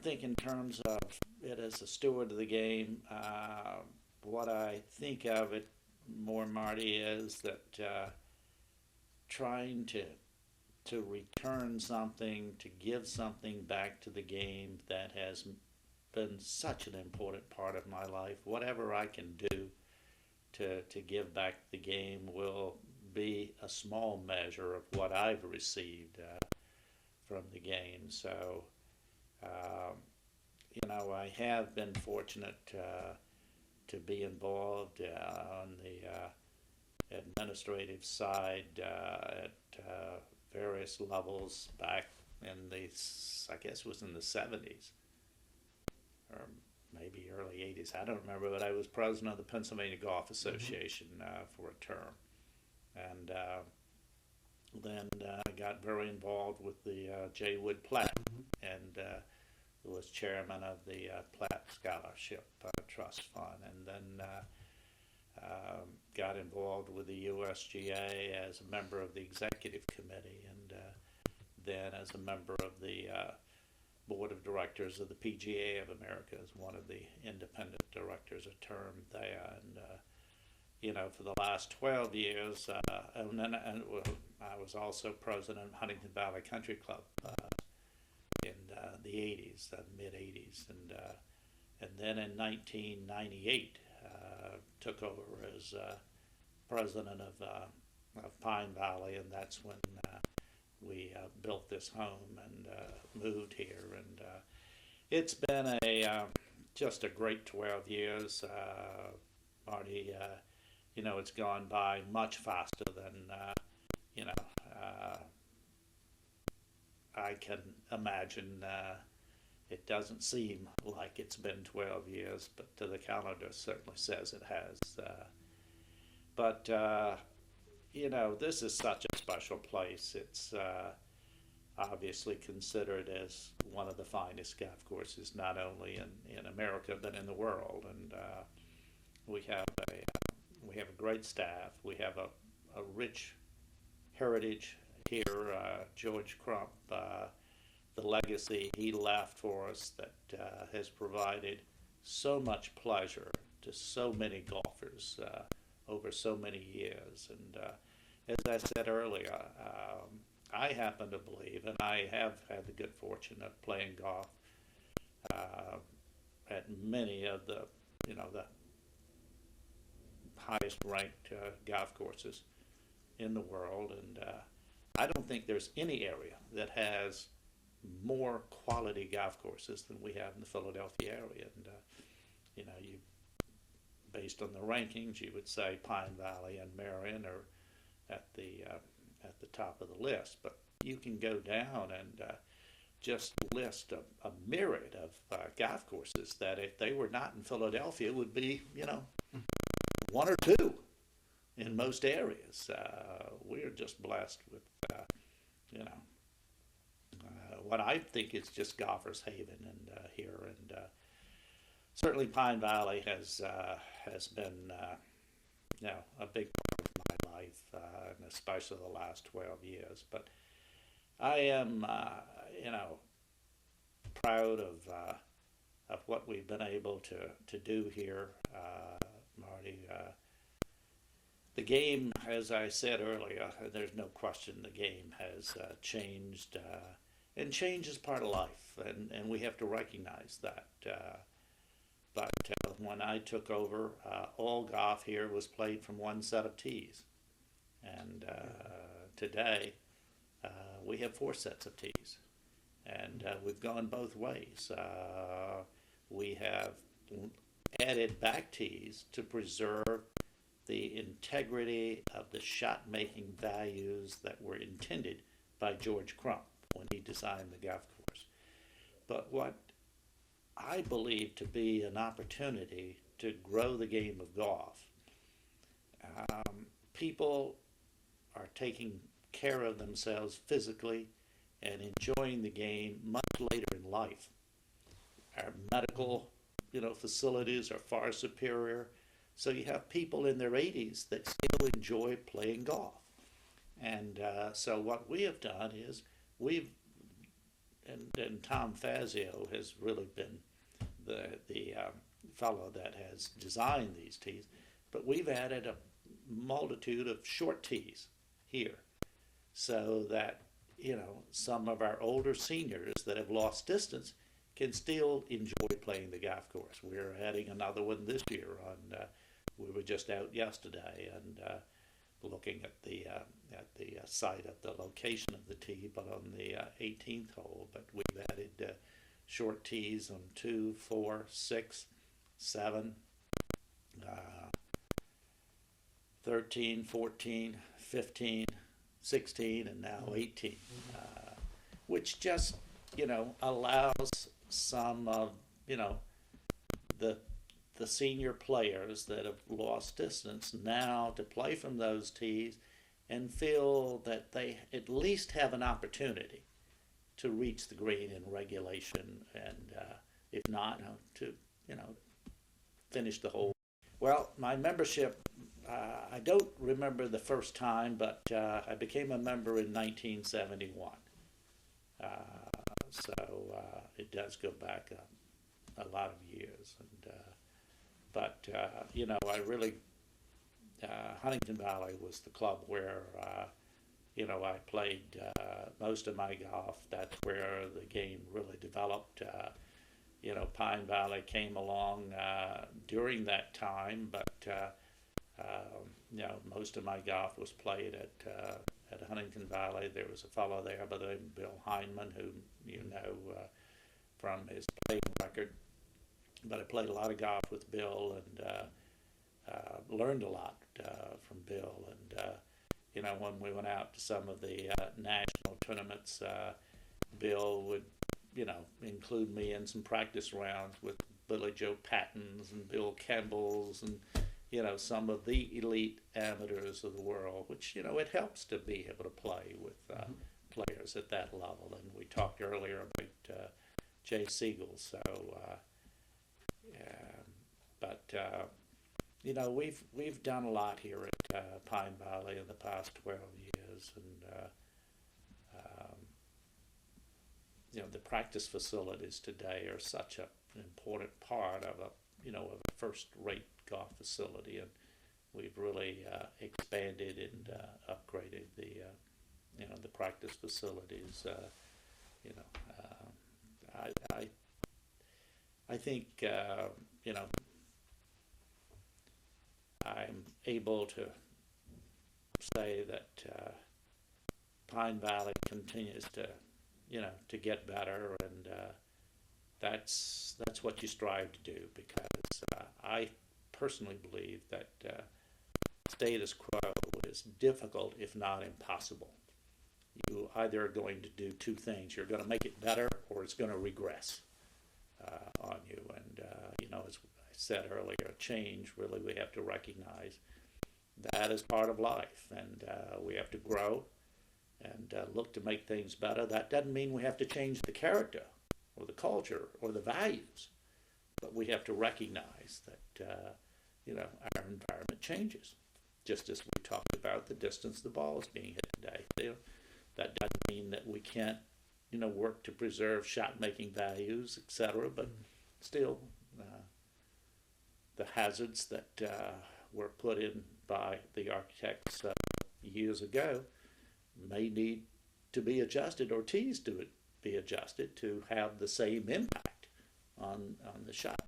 think in terms of it as a steward of the game, what I think of it more, Marty, is that trying to return something, to give something back to the game that has been such an important part of my life. Whatever I can do to give back the game will be a small measure of what I've received from the game. So, um, I have been fortunate to be involved on the administrative side at various levels back in the, I guess it was in the 70s or maybe early 80s. I don't remember, but I was president of the Pennsylvania Golf Association for a term. And then I got very involved with the J. Wood Platt and was chairman of the Platt Scholarship Trust Fund. And then got involved with the USGA as a member of the executive committee, and then as a member of the board of directors of the PGA of America as one of the independent directors a term there. And for the last 12 years, I was also president of Huntington Valley Country Club in the 80s, mid 80s, and then in 1998 took over as president of Pine Valley, and that's when we built this home and moved here. And it's been just a great 12 years, Marty. It's gone by much faster than I can imagine. It doesn't seem like it's been 12 years, but the calendar certainly says it has. But this is such a special place. It's obviously considered as one of the finest golf courses, not only in America but in the world. And we have a great staff. We have a rich heritage here. George Crump, the legacy he left for us that has provided so much pleasure to so many golfers over so many years. And as I said earlier, I happen to believe, and I have had the good fortune of playing golf at many of the highest ranked golf courses in the world, and I don't think there's any area that has more quality golf courses than we have in the Philadelphia area. And you, based on the rankings, you would say Pine Valley and Marion are at the top of the list. But you can go down and just list a myriad of golf courses that, if they were not in Philadelphia, would be one or two in most areas. We're just blessed with what I think is just golfers' haven and here, and certainly Pine Valley has been a big part of my life, and especially the last 12 years. But I am proud of what we've been able to do here, Marty. The game, as I said earlier, there's no question the game has changed, and change is part of life, and we have to recognize that. But when I took over, all golf here was played from one set of tees, and today we have four sets of tees, and we've gone both ways. We have added back tees to preserve the integrity of the shot-making values that were intended by George Crump when he designed the golf course. But what I believe to be an opportunity to grow the game of golf, people are taking care of themselves physically and enjoying the game much later in life. Our medical, facilities are far superior. So you have people in their 80s that still enjoy playing golf. And so what we have done is we've and Tom Fazio has really been the fellow that has designed these tees, but we've added a multitude of short tees here, so that some of our older seniors that have lost distance can still enjoy playing the golf course. We're adding another one this year. We were just out yesterday and looking at the site of the location of the tee, but on the 18th hole. But we've added short tees on 2, 4, 6, 7, 13, 14, 15, 16, and now 18, which just allows some of the senior players that have lost distance now to play from those tees and feel that they at least have an opportunity to reach the green in regulation, and if not, to finish the hole. Well, my membership, I don't remember the first time, but I became a member in 1971. So it does go back a lot of years. And but I really, Huntington Valley was the club where I played most of my golf. That's where the game really developed. Pine Valley came along during that time, but most of my golf was played at Huntington Valley. There was a fellow there by the name of Bill Heinman, who from his playing record. But I played a lot of golf with Bill and learned a lot from Bill. And when we went out to some of the national tournaments, Bill would include me in some practice rounds with Billy Joe Pattons and Bill Campbell's and some of the elite amateurs of the world, which it helps to be able to play with players at that level. And we talked earlier about Jay Siegel, so we've done a lot here at Pine Valley in the past 12 years, and the practice facilities today are such an important part of a first-rate golf facility, and we've really expanded and upgraded the practice facilities. I think I'm able to say that Pine Valley continues to get better, and that's what you strive to do, because I personally believe that status quo is difficult, if not impossible. You either are going to do two things: you're going to make it better, or it's going to regress on you. And as I said earlier, change, really, we have to recognize that is part of life, and we have to grow and look to make things better. That doesn't mean we have to change the character or the culture or the values, but we have to recognize that our environment changes. Just as we talked about the distance the ball is being hit today, that doesn't mean that we can't work to preserve shot-making values, etc. But still, the hazards that were put in by the architects years ago may need to be adjusted, or tees to be adjusted to have the same impact on the shot.